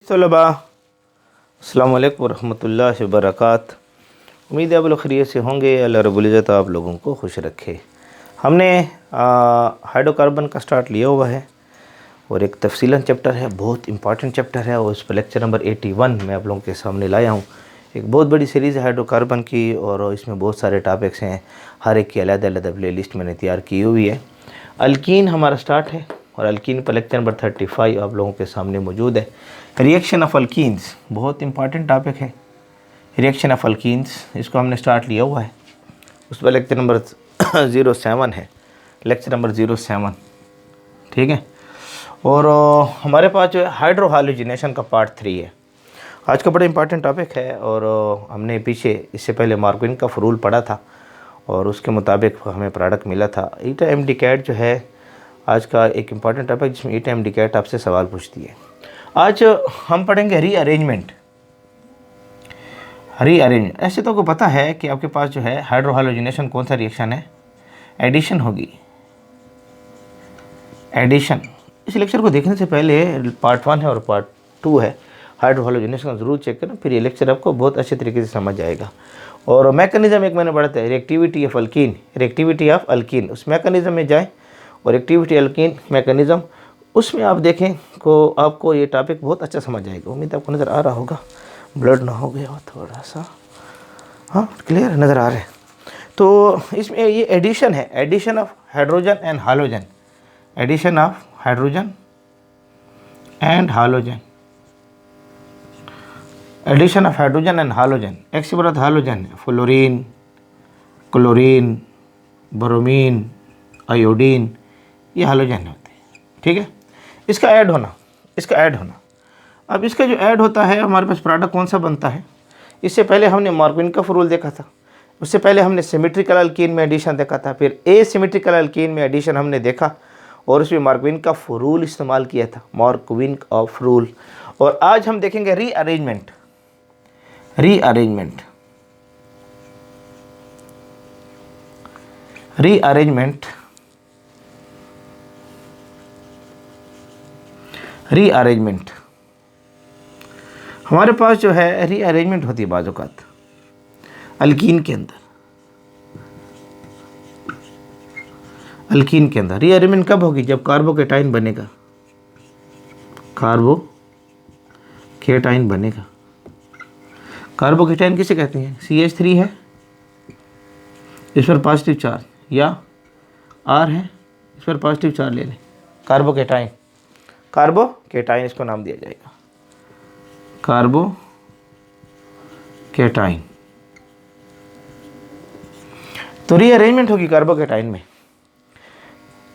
तलबा अस्सलामु अलैकुम वरहमतुल्लाहि वबरकात। उम्मीद है आप लोग खैरियत से होंगे। अल्लाह रब्बुल इज़्ज़त आप लोगों को खुश रखे। हमने हाइड्रोकार्बन का स्टार्ट लिया हुआ है और एक तफसीलन चैप्टर है, बहुत इंपॉर्टेंट चैप्टर है और उस पर लेक्चर नंबर 81 मैं आप लोगों के सामने लाया हूँ। एक बहुत बड़ी सीरीज़ है हाइड्रोकार्बन की और इसमें बहुत सारे टॉपिक्स हैं, हर एक की अलग-अलग प्ले लिस्ट मैंने तैयार की हुई है। अल्कीन हमारा स्टार्ट है और अल्कीन पर लेक्चर नंबर 35 आप लोगों के सामने मौजूद है। रिएक्शन ऑफ अल्कीन्स बहुत इंपॉर्टेंट टॉपिक है। रिएक्शन ऑफ अल्कीन्स इसको हमने स्टार्ट लिया हुआ है, उस पर लेक्चर नंबर 07 है, लेक्चर नंबर 07, ठीक है। और हमारे पास जो है हाइड्रोहालोजिनेशन का पार्ट 3 है। आज का बड़ा इंपॉर्टेंट टॉपिक है और हमने पीछे इससे पहले मार्कविन का रूल पढ़ा था और उसके मुताबिक हमें प्रोडक्ट मिला था। ईटा एमडीकैट जो है आज का एक इम्पॉर्टेंट टॉपिक जिसमें ईटा एमडीकैट आपसे सवाल पूछती है। आज हम पढ़ेंगे रीअरेंजमेंट। ऐसे तो आपको पता है कि आपके पास जो है हाइड्रोहालोजिनेशन कौन सा रिएक्शन है, एडिशन होगी, एडिशन। इस लेक्चर को देखने से पहले पार्ट 1 है और पार्ट 2 है, हाइड्रोहालोजिनेशन ज़रूर चेक करना, फिर ये लेक्चर आपको बहुत अच्छे तरीके से समझ आएगा। और मैकेनिज्म एक मैंने पढ़ा था, reactivity of alkyne, reactivity of alkyne, उस मैकेनिज्म में जाएं और एक्टिविटी अल्कीन मैकेनिज्म उसमें आप देखें को आपको ये टॉपिक बहुत अच्छा समझ आएगा। उम्मीद आपको नज़र आ रहा होगा, ब्लड ना हो गया हो थोड़ा सा, हाँ क्लियर नज़र आ रहा है। तो इसमें ये एडिशन है, addition of hydrogen and halogen, addition of hydrogen and halogen, addition of hydrogen and halogen. एक से बड़ा हालोजन है, फ्लोरीन, क्लोरीन, ब्रोमीन, आयोडीन, ये हालोजन होते हैं, ठीक है। इसका ऐड होना, इसका ऐड होना, अब इसका जो ऐड होता है हमारे पास प्रोडक्ट कौन सा बनता है। इससे पहले हमने मार्कविन का रूल देखा था, उससे पहले हमने सिमेट्रिकल अल्कीन में एडिशन देखा था, फिर एसिमेट्रिकल अल्कीन में एडिशन हमने देखा और उसमें मार्कविन का रूल इस्तेमाल किया था, मार्कविन ऑफ रूल। और आज हम देखेंगे रीअरेंजमेंट, रीअरेंजमेंट, रीअरेंजमेंट, रीअरेंजमेंट। हमारे पास जो है रीअरेंजमेंट होती है बाज़ औक़ात अल्कीन के अंदर, अल्कीन के अंदर रीअरेंजमेंट कब होगी, जब कार्बोकेटाइन बनेगा, कार्बोकेटाइन बनेगा। कार्बोकेटाइन किसे कहते हैं, CH3 है, इस पर पॉजिटिव चार्ज, या R है, इस पर पॉजिटिव चार्ज ले लें, कार्बोकेटाइन, कार्बोकेटाइन इसको नाम दिया जाएगा, कार्बोकेटाइन। तो रीअरेंजमेंट होगी कार्बोकेटाइन में।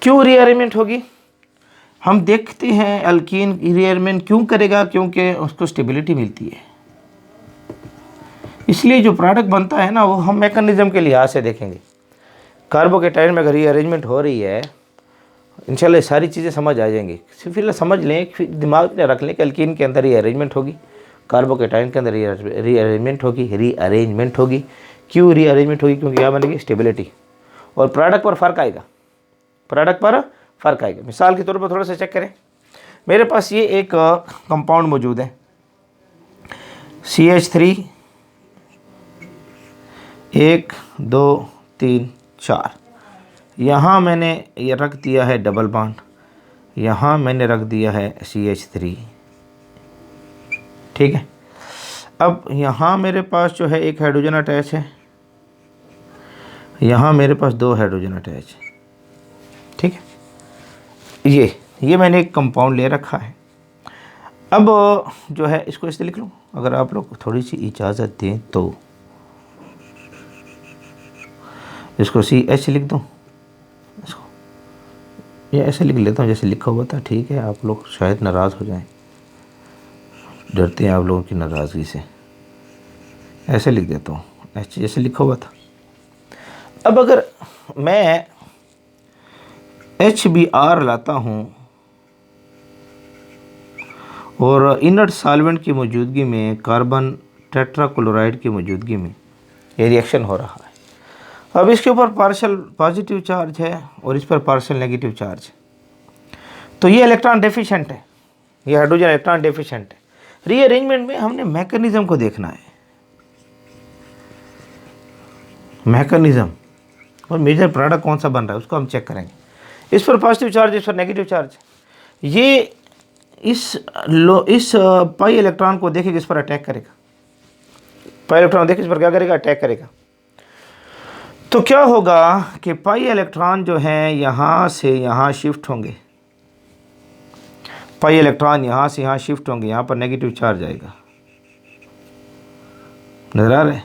क्यों रीअरेंजमेंट होगी, हम देखते हैं अल्कीन रीअरेंजमेंट क्यों करेगा, क्योंकि उसको स्टेबिलिटी मिलती है। इसलिए जो प्रोडक्ट बनता है ना वो हम मैकेनिज्म के लिहाज से देखेंगे। कार्बोकेटाइन में अगर रीअरेंजमेंट हो रही है इंशाल्लाह सारी चीज़ें समझ आ जाएंगी। फिर समझ लें, फिर दिमाग में रख लें कि अल्कीन के अंदर रीअरेंजमेंट होगी, कार्बोकेटाइन के अंदर रीअरेंजमेंट होगी, रीअरेंजमेंट होगी। क्यों रीअरेंजमेंट होगी, क्योंकि यहाँ बनेगी स्टेबिलिटी और प्रोडक्ट पर फ़र्क आएगा, प्रोडक्ट पर फ़र्क आएगा। मिसाल के तौर पर थोड़ा सा चेक करें, मेरे पास ये एक कंपाउंड मौजूद है, CH3 1 2 3 4, यहाँ मैंने ये रख दिया है डबल बॉन्ड, यहाँ मैंने रख दिया है CH3, ठीक है। अब यहाँ मेरे पास जो है एक हाइड्रोजन अटैच है, यहाँ मेरे पास 2 हाइड्रोजन अटैच है, ठीक है। ये मैंने एक कंपाउंड ले रखा है। अब जो है इसको इससे लिख लूँ, अगर आप लोग थोड़ी सी इजाज़त दें तो इसको CH लिख दूँ, इसको ये ऐसे लिख लेता हूँ जैसे लिखा हुआ था, ठीक है। आप लोग शायद नाराज़ हो जाएं, डरते हैं आप लोगों की नाराज़गी से, ऐसे लिख देता हूँ ऐसे जैसे लिखा हुआ था। अब अगर मैं HBr लाता हूँ और इनर्ट सॉल्वेंट की मौजूदगी में, कार्बन टेट्राक्लोराइड की मौजूदगी में ये रिएक्शन हो रहा है। अब इसके ऊपर पार्शियल पॉजिटिव चार्ज है और इस पर पार्शियल नेगेटिव चार्ज, तो ये इलेक्ट्रॉन डेफिशिएंट है, ये हाइड्रोजन इलेक्ट्रॉन डेफिशिएंट है। रीअरेंजमेंट में हमने मैकेनिज्म को देखना है, मैकेनिज्म, और मेजर प्रोडक्ट कौन सा बन रहा है उसको हम चेक करेंगे। इस पर पॉजिटिव चार्ज, इस पर नेगेटिव चार्ज। ये इस पाई इलेक्ट्रॉन को देखेगा, इस पर अटैक करेगा, पाई इलेक्ट्रॉन देखे इस पर क्या करेगा, अटैक करेगा। तो क्या होगा कि पाई इलेक्ट्रॉन जो है यहाँ से यहाँ शिफ्ट होंगे, पाई इलेक्ट्रॉन यहाँ से यहाँ शिफ्ट होंगे, यहाँ पर नेगेटिव चार्ज आएगा, नजर आ रहा है।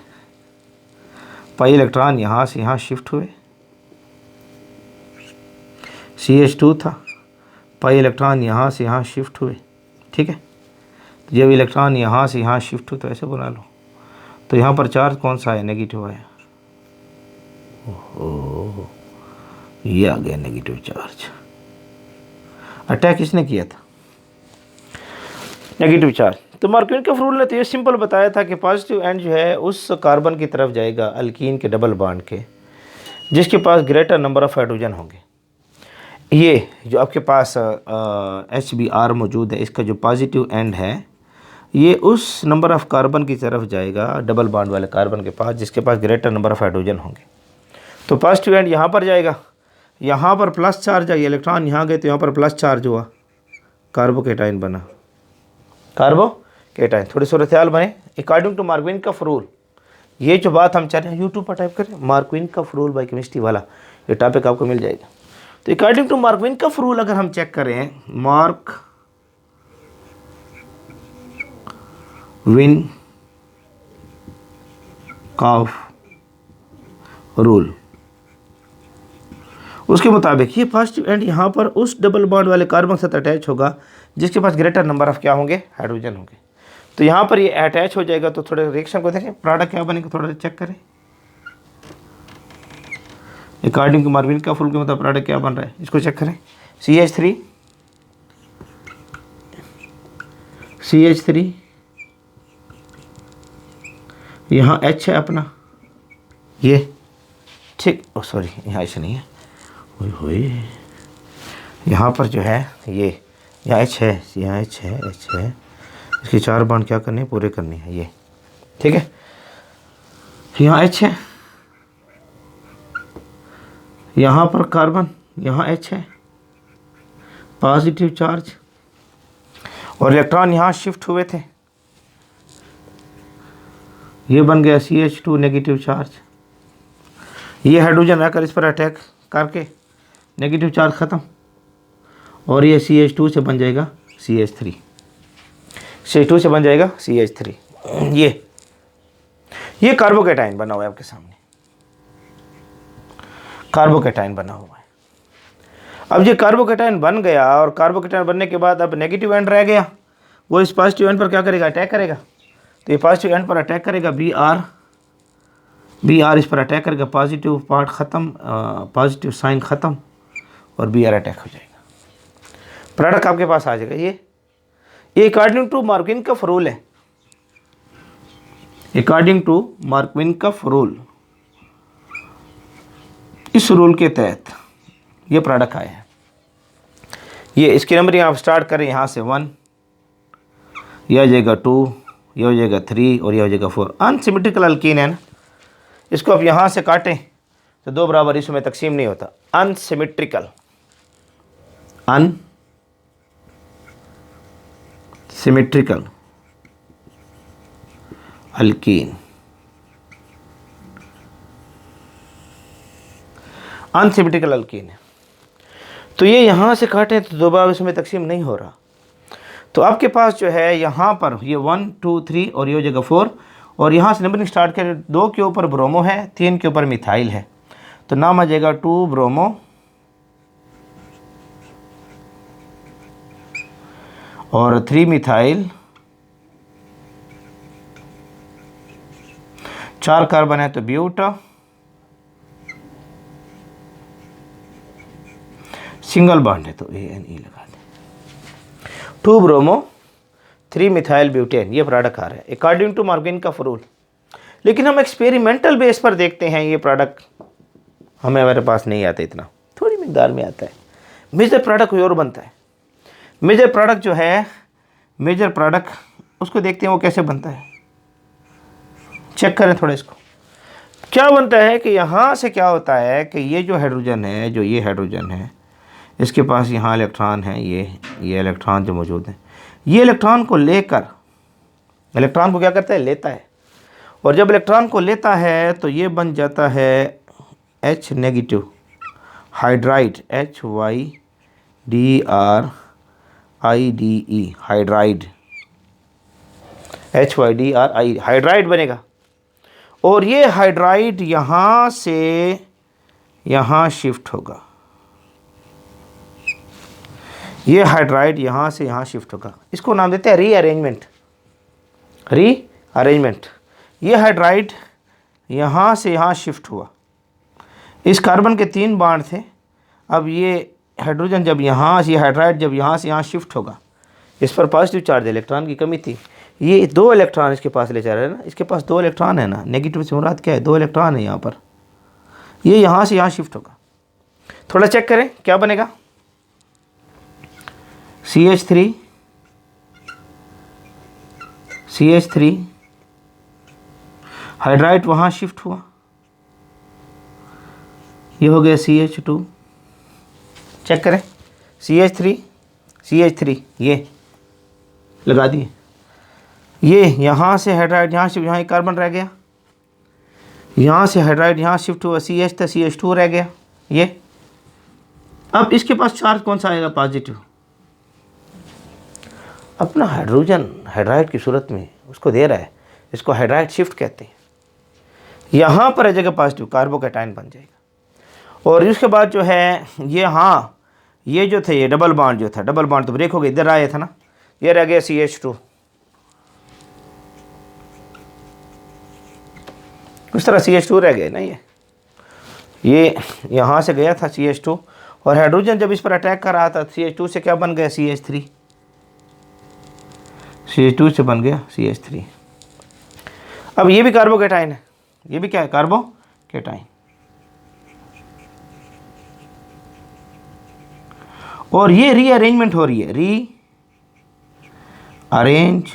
पाई इलेक्ट्रॉन यहाँ से यहाँ शिफ्ट हुए, CH2 था, पाई इलेक्ट्रॉन यहाँ से यहाँ शिफ्ट हुए, ठीक है। जब इलेक्ट्रॉन यहाँ से यहाँ शिफ्ट हुए तो ऐसे बना लो, तो यहाँ पर चार्ज कौन सा है, नेगेटिव आया। ओहो, ये आ गया नेगेटिव चार्ज। अटैक किसने किया था, नेगेटिव चार्ज। तो मार्कविनकॉफ रूल ने तो ये सिंपल बताया था कि पॉजिटिव एंड जो है उस कार्बन की तरफ जाएगा, अल्कीन के डबल बॉन्ड के, जिसके पास ग्रेटर नंबर ऑफ हाइड्रोजन होंगे। ये जो आपके पास HBr मौजूद है, इसका जो पॉजिटिव एंड है ये उस नंबर ऑफ़ कार्बन की तरफ जाएगा, डबल बॉन्ड वाले कार्बन के पास, जिसके पास ग्रेटर नंबर ऑफ़ हाइड्रोजन होंगे। तो पॉजिटिव एंड यहाँ पर जाएगा, यहाँ पर प्लस चार्ज आई, इलेक्ट्रॉन यहाँ गए तो यहाँ पर प्लस चार्ज हुआ, कार्बोकेटाइन बना, कार्बोकेटाइन, थोड़ी सूरत हाल बने अकॉर्डिंग टू मार्कविनकॉफ रूल। ये जो बात हम चाह रहे हैं, यूट्यूब पर टाइप करें मार्कविनकॉफ रूल बाय केमिस्ट्री वाला, ये टॉपिक आपको मिल जाएगा। तो अकॉर्डिंग टू मार्कविनकॉफ रूल अगर हम चेक करें, मार्कविनकॉफ रूल, उसके मुताबिक ये पॉजिटिव एंड यहाँ पर उस डबल बॉन्ड वाले कार्बन के साथ अटैच होगा जिसके पास ग्रेटर नंबर ऑफ क्या होंगे, हाइड्रोजन होंगे। तो यहाँ पर ये अटैच हो जाएगा। तो थोड़े रिएक्शन को देखें, प्रोडक्ट क्या बनेगा, थोड़ा चेक करें। अकॉर्डिंग टू मार्कविनकॉफ रूल के मुताबिक प्रोडक्ट क्या बन रहा है, इसको चेक करें। CH3 यहाँ H है अपना, ये ठीक, ओ सॉरी यहाँ ऐसे नहीं है, हुई यहाँ पर जो है ये यहाँ H है, यहाँ H है, इसकी 4 बॉन्ड क्या करनी है, पूरे करनी है, ये ठीक है। यहाँ H है, यहाँ पर कार्बन, यहाँ H है, पॉजिटिव चार्ज, और इलेक्ट्रॉन यहाँ शिफ्ट हुए थे, ये बन गया CH2 नेगेटिव चार्ज। ये हाइड्रोजन आकर इस पर अटैक करके नेगेटिव चार्ज ख़त्म, और ये CH2 से बन जाएगा CH3, CH2 से बन जाएगा CH3। ये कार्बोकेटाइन बना हुआ है आपके सामने, कार्बोकेटाइन बना हुआ है। अब ये कार्बोकेटाइन बन गया, और कार्बोकेटाइन बनने के बाद अब नेगेटिव एंड रह गया, वो इस पॉजिटिव एंड पर क्या करेगा, अटैक करेगा। तो ये पॉजिटिव एंड पर अटैक करेगा, Br इस पर अटैक करेगा, पॉजिटिव पार्ट ख़त्म, पॉजिटिव साइन ख़त्म, और Br अटैक हो जाएगा, प्रोडक्ट आपके पास आ जाएगा। ये अकॉर्डिंग टू मार्कविनकॉफ रूल है, अकॉर्डिंग टू मार्कविनकॉफ रूल, इस रूल के तहत ये प्रोडक्ट आया है। ये इसकी नंबरिंग आप स्टार्ट करें यहाँ से 1, यह हो जाएगा 2, यह हो जाएगा 3, और यह हो जाएगा 4। अनसिमेट्रिकल अल्कीन है ना, इसको आप यहाँ से काटें तो 2 बराबर हिस्सों में तकसीम नहीं होता। अनसिमेट्रिकल अल्कीन, अनसिमेट्रिकल अल्कीन है। तो ये यहाँ से काटें तो 2 बराबर हिस्सों में तकसीम नहीं हो रहा। तो आपके पास जो है यहाँ पर ये 1, 2, 3, और ये हो जाएगा 4, और यहाँ से नंबरिंग स्टार्ट करें। 2 के ऊपर ब्रोमो है, 3 के ऊपर मिथाइल है, तो नाम आ जाएगा 2 ब्रोमो और 3 मिथाइल, 4 कार्बन है तो ब्यूटा, सिंगल बॉन्ड है तो ANE लगा दें। 2 ब्रोमो 3 मिथाइल ब्यूटेन, ये प्रोडक्ट आ रहा है अकॉर्डिंग टू मार्कविनकॉफ रूल। लेकिन हम एक्सपेरिमेंटल बेस पर देखते हैं, ये प्रोडक्ट हमारे पास नहीं आता, इतना थोड़ी मिकदार में आता है। मेजर प्रोडक्ट कोई और बनता है। मेजर प्रोडक्ट जो है, मेजर प्रोडक्ट उसको देखते हैं वो कैसे बनता है। चेक करें थोड़ा इसको। क्या बनता है कि यहाँ से क्या होता है कि ये जो हाइड्रोजन है, जो ये हाइड्रोजन है, इसके पास यहाँ इलेक्ट्रॉन है, ये इलेक्ट्रॉन जो मौजूद हैं, ये इलेक्ट्रॉन को लेकर, इलेक्ट्रॉन को क्या करता है, लेता है। और जब इलेक्ट्रॉन को लेता है तो ये बन जाता है H negative hydride, HYDRIDE hydride, HYDRI hydride बनेगा। और ये हाइड्राइड यहाँ से यहाँ शिफ्ट होगा, ये हाइड्राइड यहाँ से यहाँ शिफ्ट होगा। इसको नाम देते हैं रीअरेंजमेंट, रीअरेंजमेंट। ये हाइड्राइड यहाँ से यहाँ शिफ्ट हुआ। इस कार्बन के 3 बॉन्ड थे, अब ये हाइड्रोजन जब यहाँ से, हाइड्राइड जब यहाँ से यहाँ शिफ्ट होगा, इस पर पॉजिटिव चार्ज, इलेक्ट्रॉन की कमी थी, ये 2 इलेक्ट्रॉन इसके पास ले जा रहा है ना, इसके पास 2 इलेक्ट्रॉन है ना, नेगेटिव से मुराद क्या है, 2 इलेक्ट्रॉन है यहाँ पर, ये यहाँ से यहाँ शिफ्ट होगा। थोड़ा चेक करें क्या बनेगा, CH3 हाइड्राइड वहाँ शिफ्ट हुआ, ये हो गया CH2। चेक करें, CH3 ये लगा दिए, ये यहाँ से हाइड्राइड यहाँ शिफ्ट, यहाँ एक कार्बन रह गया, यहाँ से हाइड्राइड यहाँ शिफ्ट हुआ, CH था, CH2 रह गया ये। अब इसके पास चार्ज कौन सा आएगा, पॉजिटिव। अपना हाइड्रोजन हाइड्राइड की सूरत में उसको दे रहा है, इसको हाइड्राइड शिफ्ट कहते हैं। यहाँ पर जगह पॉजिटिव, कार्बोकैटायन बन जाएगा। और उसके बाद जो है ये, हाँ ये जो थे, ये डबल बॉन्ड जो था, डबल बॉन्ड तो ब्रेक हो गया, इधर आया था ना, ये रह गया CH2। उस तरह CH2 रह गया ना, ये यहाँ से गया था CH2, और हाइड्रोजन जब इस पर अटैक कर रहा था CH2 से क्या बन गया, CH3 से बन गया CH3। अब ये भी कार्बोकैटायन है, ये भी क्या है, कार्बोकैटायन। और ये रीअरेंजमेंट हो रही है, रीअरेंजमेंट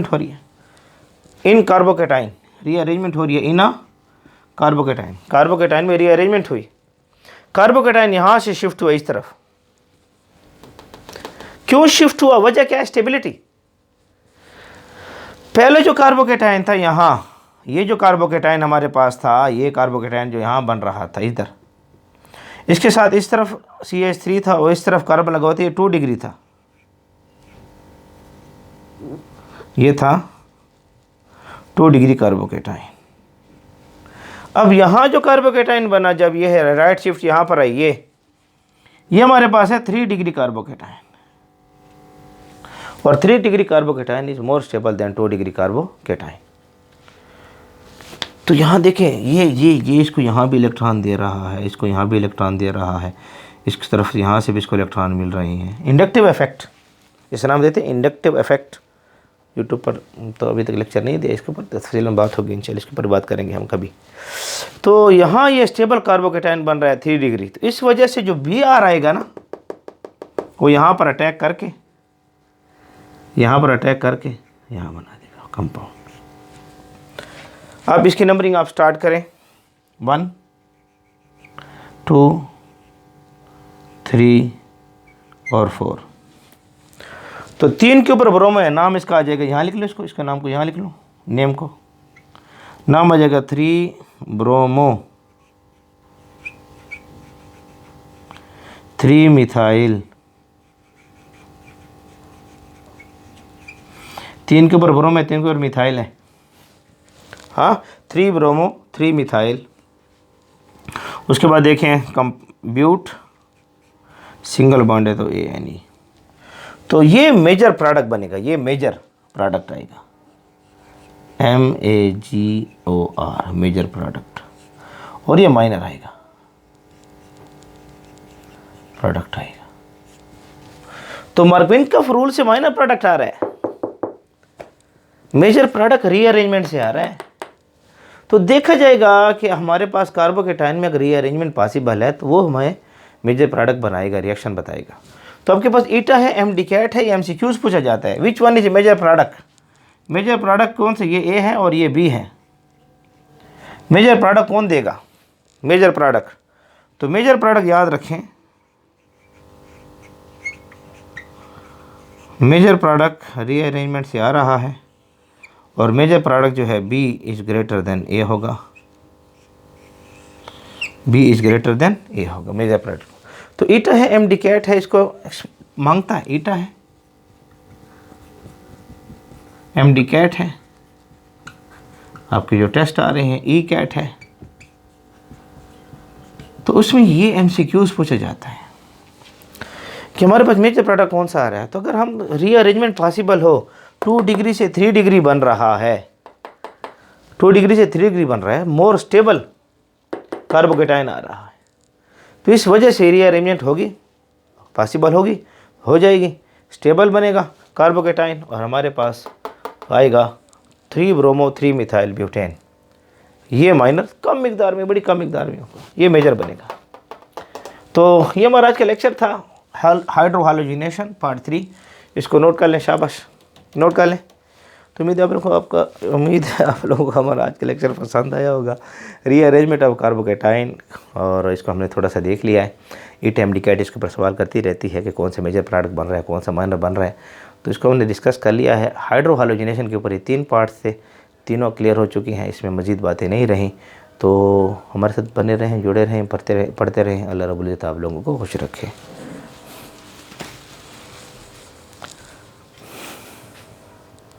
हो रही है इन कार्बोकैटायन, रीअरेंजमेंट हो रही है इन कार्बोकैटायन। कार्बोकैटायन में रीअरेंजमेंट हुई, कार्बोकैटायन यहाँ से शिफ्ट हुआ इस तरफ। क्यों शिफ्ट हुआ, वजह क्या है, स्टेबिलिटी। पहले जो कार्बोकैटायन था यहाँ, ये जो कार्बोकैटायन हमारे पास था, ये कार्बोकैटायन जो यहाँ बन रहा था इधर, इसके साथ इस तरफ CH3 था और इस तरफ कार्बन लगा हुआ था, ये 2 डिग्री था, ये था 2 डिग्री कार्बोकैटायन। अब यहाँ जो कार्बोकैटायन बना, जब ये है राइट शिफ्ट यहाँ पर आई, ये हमारे पास है 3 डिग्री कार्बोकैटायन। और 3 degree carbocation is more stable then 2 degree carbocation. तो यहाँ देखें, ये इसको यहाँ भी इलेक्ट्रॉन दे रहा है, इसको यहाँ भी इलेक्ट्रॉन दे रहा है, इस तरफ यहाँ से भी इसको इलेक्ट्रॉन मिल रहे हैं। इंडक्टिव इफेक्ट, इसे नाम देते हैं इंडक्टिव इफेक्ट। यूट्यूब पर तो अभी तक लेक्चर नहीं दिया इसके ऊपर, तफसील में बात होगी इंशाल्लाह, इसके ऊपर बात करेंगे हम कभी। तो यहाँ ये स्टेबल कार्बोकैटायन बन रहा है 3 डिग्री, तो इस वजह से जो Br आएगा ना, वो यहाँ पर अटैक करके, यहाँ बना देगा कंपाउंड। अब इसकी नंबरिंग आप स्टार्ट करें, 1 2 3 और 4। तो 3 के ऊपर ब्रोमो है, नाम इसका आ जाएगा, यहाँ लिख लो इसको, इसका नाम को यहाँ लिख लो, नेम को, नाम आ जाएगा 3 ब्रोमो 3 मिथाइल। 3 के ऊपर ब्रोमो है, 3 के ऊपर मिथाइल है, हाँ 3 ब्रोमो 3 मिथाइल। उसके बाद देखें ब्यूट सिंगल बॉन्ड है तो ANE। तो ये मेजर प्रोडक्ट बनेगा, ये मेजर प्रोडक्ट आएगा, MAGOR मेजर प्रोडक्ट। और ये माइनर आएगा, प्रोडक्ट आएगा। तो मार्कविनकफ रूल से माइनर प्रोडक्ट आ रहा है, मेजर प्रोडक्ट रीअरेंजमेंट से आ रहा है। तो देखा जाएगा कि हमारे पास कार्बोकैटायन में अगर रीअरेंजमेंट पॉसिबल है तो वो हमें मेजर प्रोडक्ट बनाएगा, रिएक्शन बताएगा। तो आपके पास ईटा है, MDCAT है, या MCQs पूछा जाता है। Which one is major product? Major product कौन से? ये ए है और ये बी है। मेजर प्रोडक्ट कौन देगा? Major product. तो मेजर प्रोडक्ट याद रखें, मेजर प्रोडक्ट रीअरेंजमेंट से आ रहा है और मेजर प्रोडक्ट जो है बी इज ग्रेटर देन ए होगा, बी इज ग्रेटर देन ए होगा मेजर प्रोडक्ट। तो ईटा है, MDCAT है, इसको मांगता है, ईटा है, MDCAT है, आपके जो टेस्ट आ रहे हैं ECAT है। तो उसमें ये MCQs पूछा जाता है कि हमारे पास मेजर प्रोडक्ट कौन सा आ रहा है। तो अगर हम रीअरेंजमेंट पॉसिबल हो, 2 डिग्री से 3 डिग्री बन रहा है, 2 डिग्री से 3 डिग्री बन रहा है, मोर स्टेबल कार्बोकेटाइन आ रहा है, तो इस वजह से रीअरेंजमेंट होगी, पॉसिबल होगी, हो जाएगी, स्टेबल बनेगा कार्बोकेटाइन और हमारे पास आएगा 3 ब्रोमो 3 मिथाइल ब्यूटेन। ये माइनर कम मिकदार में, बड़ी कम मिकदार में होगा, ये मेजर बनेगा। तो ये हमारा आज का लेक्चर था, हाइड्रो हैलोजिनेशन पार्ट 3। इसको नोट कर लें, शाबाश, नोट कर लें। तो उम्मीद है आप लोगों को हमारा आज का लेक्चर पसंद आया होगा। रीअरेंजमेंट ऑफ कार्बोकेटाइन, और इसको हमने थोड़ा सा देख लिया है। ईटा MDCAT इसके ऊपर सवाल करती रहती है कि कौन से मेजर प्रोडक्ट बन रहा है, कौन सा माइनर बन रहा है, तो इसको हमने डिस्कस कर लिया है। हाइड्रो हैलोजिनेशन के ऊपर ये 3 पार्ट्स थे, तीनों क्लियर हो चुकी हैं, इसमें मज़ीद बातें नहीं रहीं। तो हमारे साथ बने रहें, जुड़े रहें, पढ़ते रहें। अल्लाह रब्बुल इज़्ज़त आप लोगों को खुश रखे।